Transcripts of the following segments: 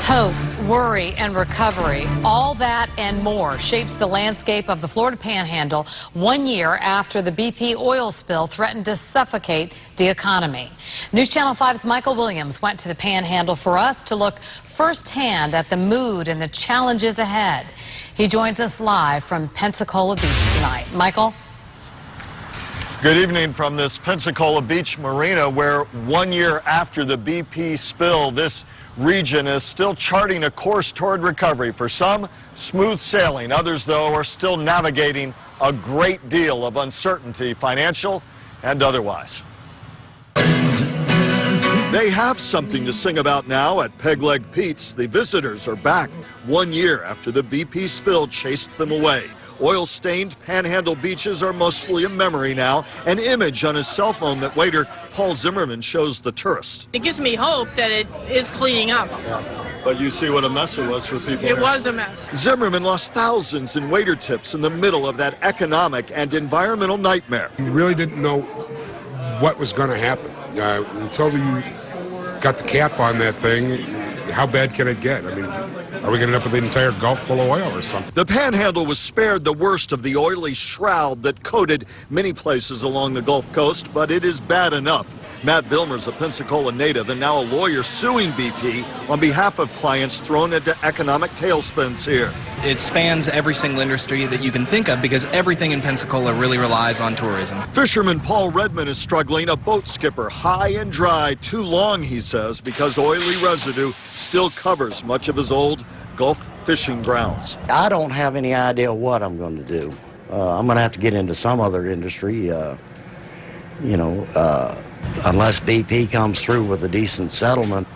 Hope, worry, and recovery, all that and more shapes the landscape of the Florida Panhandle 1 year after the BP oil spill threatened to suffocate the economy. News Channel 5's Michael Williams went to the Panhandle for us to look firsthand at the mood and the challenges ahead. He joins us live from Pensacola Beach tonight. Michael? Good evening from this Pensacola Beach marina where 1 year after the BP spill, this region is still charting a course toward recovery. For some, smooth sailing. Others, though, are still navigating a great deal of uncertainty, financial and otherwise. They have something to sing about now at Peg Leg Pete's. The visitors are back 1 year after the BP spill chased them away. Oil-stained Panhandle beaches are mostly a memory now, an image on his cell phone that waiter Paul Zimmerman shows the tourist. It gives me hope that it is cleaning up. But you see what a mess it was for people. It was a mess. Zimmerman lost thousands in waiter tips in the middle of that economic and environmental nightmare. You really didn't know what was going to happen until you got the cap on that thing. How bad can it get? I mean, are we going to end up with the entire Gulf full of oil or something? The Panhandle was spared the worst of the oily shroud that coated many places along the Gulf Coast, but it is bad enough. Matt Vilmer's a Pensacola native and now a lawyer suing BP on behalf of clients thrown into economic tailspins here. It spans every single industry that you can think of because everything in Pensacola really relies on tourism. Fisherman Paul Redman is struggling, a boat skipper, high and dry, too long, he says, because oily residue still covers much of his old Gulf fishing grounds. I don't have any idea what I'm going to do. I'm going to have to get into some other industry, unless BP comes through with a decent settlement.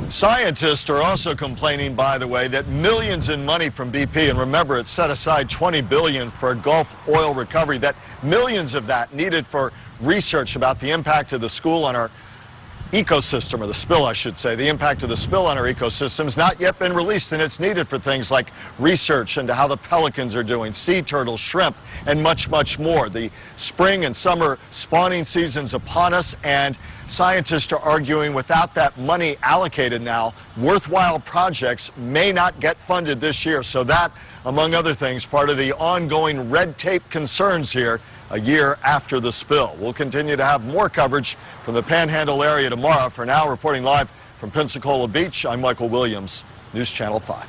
Scientists are also complaining, by the way, that millions in money from BP, and remember, it set aside $20 billion for Gulf oil recovery, that millions of that needed for research about the impact of the school on our ecosystem, or the spill, I should say. The impact of the spill on our ecosystem has not yet been released, and it's needed for things like research into how the pelicans are doing, sea turtles, shrimp, and much, much more. The spring and summer spawning season's upon us, and scientists are arguing without that money allocated now, worthwhile projects may not get funded this year. So that, among other things, part of the ongoing red tape concerns here a year after the spill. We'll continue to have more coverage from the Panhandle area tomorrow. For now, reporting live from Pensacola Beach, I'm Michael Williams, News Channel 5.